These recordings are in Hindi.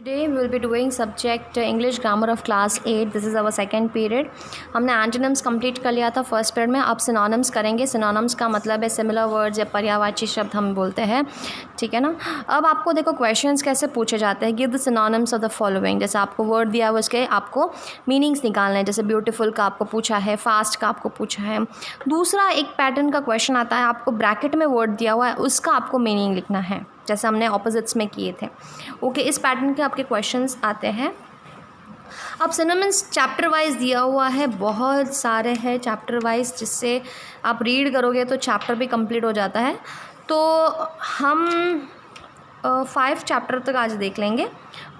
Today we will be doing subject English grammar of class 8. This is our second period. हमने antonyms complete कर लिया था फर्स्ट पीरियड में. अब synonyms करेंगे. synonyms का मतलब है similar words या पर्यायवाची शब्द हम बोलते हैं, ठीक है ना. अब आपको देखो क्वेश्चंस कैसे पूछे जाते हैं. Give the synonyms of the following. जैसे आपको वर्ड दिया हुआ उसके आपको मीनिंग्स निकालना है. जैसे ब्यूटीफुल का आपको पूछा है, फास्ट का आपको पूछा है. दूसरा एक पैटर्न का क्वेश्चन आता है, आपको ब्रैकेट में वर्ड दिया हुआ है, उसका आपको मीनिंग लिखना है, जैसे हमने ऑपोजिट्स में किए थे. ओके, इस पैटर्न के आपके क्वेश्चंस आते हैं. अब सिनोनिम्स चैप्टर वाइज दिया हुआ है, बहुत सारे हैं चैप्टर वाइज, जिससे आप रीड करोगे तो चैप्टर भी कंप्लीट हो जाता है. तो हम 5 चैप्टर तक आज देख लेंगे.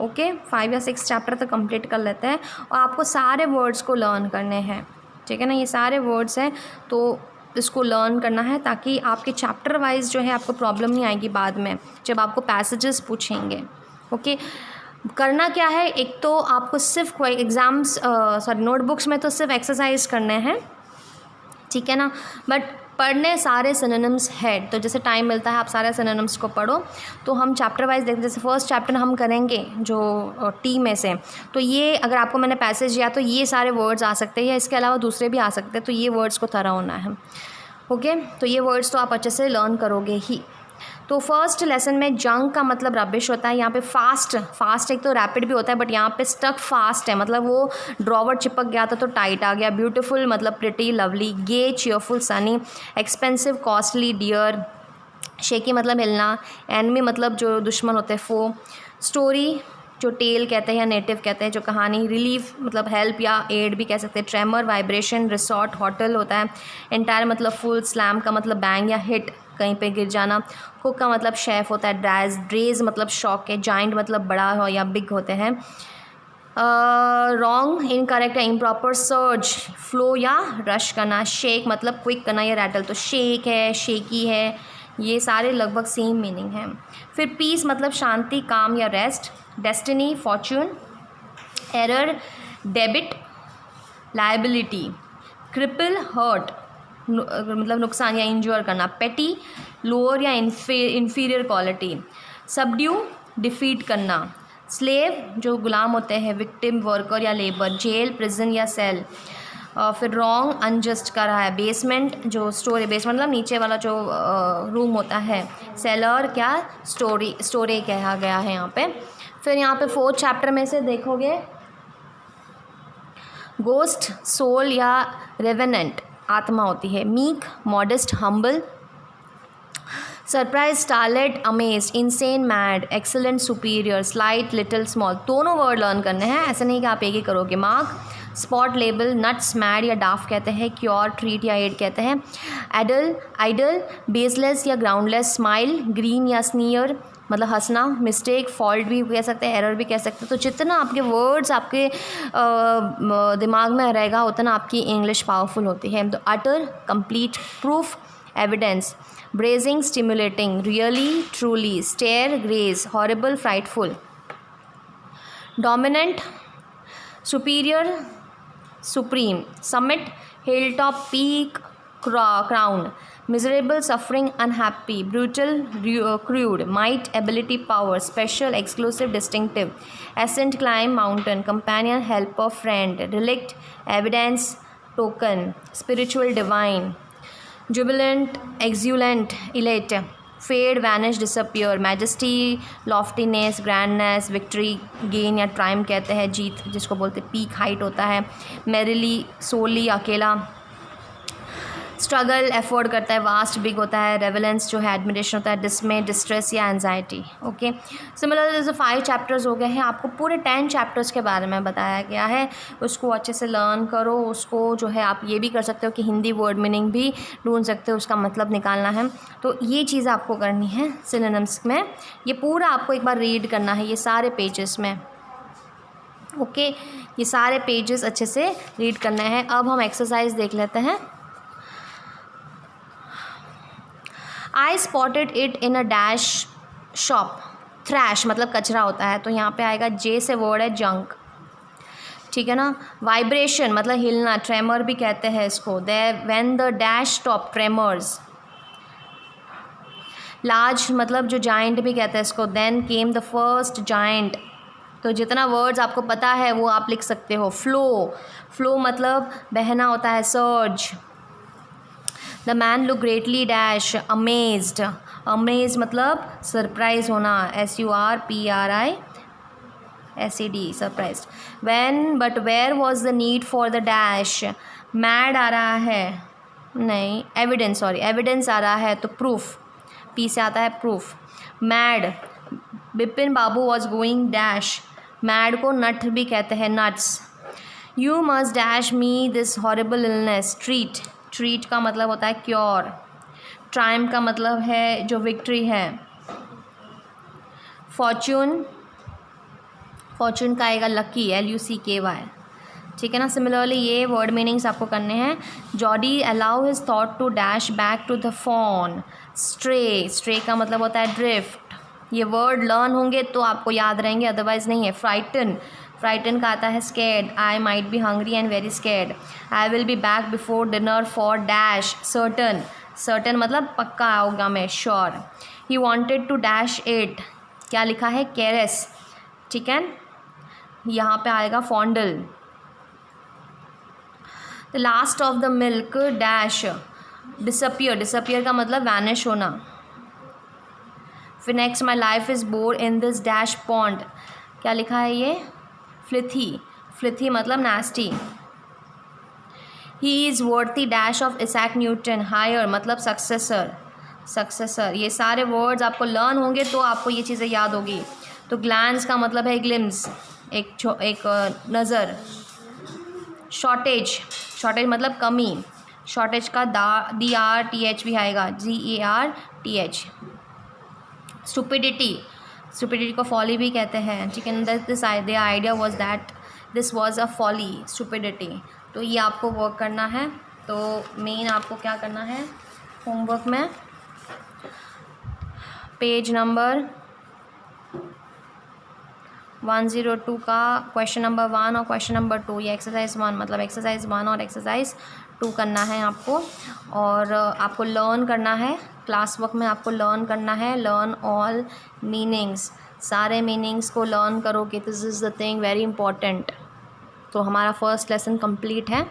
ओके, 5 या 6 चैप्टर तक कंप्लीट कर लेते हैं. और आपको सारे वर्ड्स को लर्न करने हैं, ठीक है ना. ये सारे वर्ड्स हैं तो इसको लर्न करना है, ताकि आपके चैप्टर वाइज जो है आपको प्रॉब्लम नहीं आएगी बाद में जब आपको पैसेजेस पूछेंगे. ओके, करना क्या है, एक तो आपको सिर्फ कोई एग्ज़ाम्स नोटबुक्स में तो सिर्फ एक्सरसाइज करने हैं, ठीक है ना. बट पढ़ने सारे सिनोनिम्स है, तो जैसे टाइम मिलता है आप सारे सिनोनिम्स को पढ़ो. तो हम चैप्टर वाइज देखते, जैसे फर्स्ट चैप्टर हम करेंगे जो टी में से, तो ये अगर आपको मैंने पैसेज दिया तो ये सारे वर्ड्स आ सकते हैं, या इसके अलावा दूसरे भी आ सकते हैं. तो ये वर्ड्स को तरह होना है. ओके, तो ये वर्ड्स तो आप अच्छे से लर्न करोगे ही. तो फर्स्ट लेसन में जंक का मतलब रबिश होता है. यहाँ पे फास्ट एक तो रैपिड भी होता है, बट यहाँ पे स्टक फास्ट है, मतलब वो ड्रॉवर चिपक गया था तो टाइट आ गया. ब्यूटीफुल मतलब pretty lovely. Gay cheerful sunny. Expensive costly dear. Shaky मतलब हिलना. एनमी मतलब जो दुश्मन होते हैं, फो. स्टोरी जो टेल कहते हैं या नेटिव कहते हैं, जो कहानी. रिलीफ मतलब हेल्प या एड भी कह सकते हैं. Tremor vibration. रिसॉर्ट होटल होता है. एंटायर मतलब फुल. स्लैम का मतलब बैंग या हिट, कहीं पे गिर जाना. कुक का मतलब शेफ़ होता है. ड्रेज मतलब शॉक है. जाइंट मतलब बड़ा हो या बिग होते हैं. रॉन्ग इनकरेक्ट या इम्प्रॉपर. सर्ज फ्लो या रश करना. शेक मतलब क्विक करना या रैटल. तो शेक है, शेकी है, ये सारे लगभग सेम मीनिंग हैं. फिर पीस मतलब शांति, काम या rest. Destiny fortune. Error debit liability. Cripple hurt मतलब नुकसान या इंजोर करना. पेटी लोअर या इन्फीरियर क्वालिटी. सबड्यू डिफीट करना. स्लेव जो गुलाम होते हैं. विक्टिम वर्कर या लेबर. जेल प्रिजन या सेल. फिर रॉन्ग अनजस्ट कर रहा है. बेसमेंट जो स्टोरी, बेसमेंट मतलब नीचे वाला जो रूम होता है. सेलर क्या स्टोरी कहा गया है यहाँ पे. फिर यहाँ पे 4th चैप्टर में से देखोगे, गोस्ट सोल या रेवेनेंट आत्मा होती है. Meek modest humble. Surprise starlet amaze. Insane mad. Excellent superior. Slight little small. दोनों वर्ड लर्न करने हैं, ऐसा नहीं कि आप एक ही करोगे. Mark spot label. Nuts mad या डाफ कहते हैं. क्योर ट्रीट या एड कहते हैं. आइडल बेसलेस या ग्राउंडलेस. स्माइल ग्रीन या स्नीयर मतलब हंसना. मिस्टेक फॉल्ट भी कह सकते हैं, एरर भी कह सकते हैं. तो जितना आपके वर्ड्स आपके दिमाग में रहेगा उतना आपकी इंग्लिश पावरफुल होती है. तो utter complete. Proof evidence. Bracing stimulating. Really truly. Stare gaze. Horrible frightful. Dominant superior supreme. Summit hill top. Peak crown. miserable suffering unhappy. brutal crude. might ability power. special exclusive distinctive. ascent climb mountain. companion helper friend. relict evidence token. spiritual divine. jubilant exultant elate. fade vanish disappear. majesty loftiness grandness. victory gain या triumph कहते हैं, जीत जिसको बोलते हैं. peak height होता है. merrily solely अकेला. स्ट्रगल एफोर्ड करता है. वास्ट बिग होता है. रेवलेंस जो है एडमिरेशन होता है. डिसमे डिस्ट्रेस या एंजाइटी. ओके, सिमिलर जैसे 5 चैप्टर्स हो गए हैं, आपको पूरे 10 चैप्टर्स के बारे में बताया गया है. उसको अच्छे से लर्न करो. उसको जो है आप ये भी कर सकते हो कि हिंदी वर्ड मीनिंग भी ढूंढ सकते हो, उसका मतलब निकालना है. तो ये चीज़ आपको करनी है सिनोनिम्स में. ये पूरा आपको एक बार रीड करना है, ये सारे पेजेस में. ओके, ये सारे पेजेस अच्छे से रीड करना है. अब हम एक्सरसाइज देख लेते हैं. I spotted it in a dash shop. Trash मतलब कचरा होता है, तो यहाँ पे आएगा जे से वर्ड है जंक, ठीक है ना. वाइब्रेशन मतलब हिलना. ट्रेमर भी कहते हैं इसको. When the dash stop tremors. Large मतलब जो जाइंट भी कहते हैं इसको. Then came the first giant तो जितना वर्ड्स आपको पता है वो आप लिख सकते हो. फ्लो मतलब बहना होता है, surge. The man look greatly dash amazed. Amaze मतलब सरप्राइज होना, SURPRISED, surprised. When but where was the need for the dash. Mad आ रहा है, नहीं एविडेंस, सॉरी एविडेंस आ रहा है तो प्रूफ, पी से आता है proof. Mad, Bipin Babu was going dash. Mad को नट भी कहते हैं, nuts. You must dash me this horrible illness. Treat का मतलब होता है क्योर. ट्रायम्फ का मतलब है जो विक्ट्री है. फॉर्च्यून का आएगा लकी, LUCKY. ठीक है ना. सिमिलरली ये वर्ड मीनिंग्स आपको करने हैं. Jody allow his thought to dash back to the fawn. Stray का मतलब होता है ड्रिफ्ट. ये वर्ड लर्न होंगे तो आपको याद रहेंगे, अदरवाइज नहीं है. फ्राइटन का आता है scared. I might be hungry and very scared. I will be back before dinner for dash. Certain मतलब पक्का आऊँगा मैं, sure. He wanted to dash it. क्या लिखा है, कैरेस. ठीक है, यहाँ पे आएगा fondle. The last of the milk dash. Disappear का मतलब वैनिश होना. फिर next, my life is bore in this dash pond. क्या लिखा है ये, फ्लिथी मतलब nasty. He is worthy dash of Isaac Newton. Heir मतलब सक्सेसर. ये सारे वर्ड्स आपको लर्न होंगे तो आपको ये चीज़ें याद होगी. तो ग्लैंस का मतलब है ग्लिम्स, एक नज़र. शॉर्टेज मतलब कमी. शॉर्टेज का DRTH भी आएगा, GARTH. स्टुपिडिटी को फॉली भी कहते हैं. ठीक है, this idea was that this was a folly, stupidity. तो ये आपको वर्क करना है. तो मेन आपको क्या करना है होमवर्क में, पेज नंबर 102 का क्वेश्चन नंबर 1 और क्वेश्चन नंबर 2, ये एक्सरसाइज 1 मतलब एक्सरसाइज 1 और एक्सरसाइज 2 करना है आपको. और आपको लर्न करना है, क्लास वर्क में आपको लर्न करना है, लर्न ऑल मीनिंग्स. सारे मीनिंग्स को लर्न करोगे, this is the thing very important. तो हमारा फर्स्ट लेसन कंप्लीट है.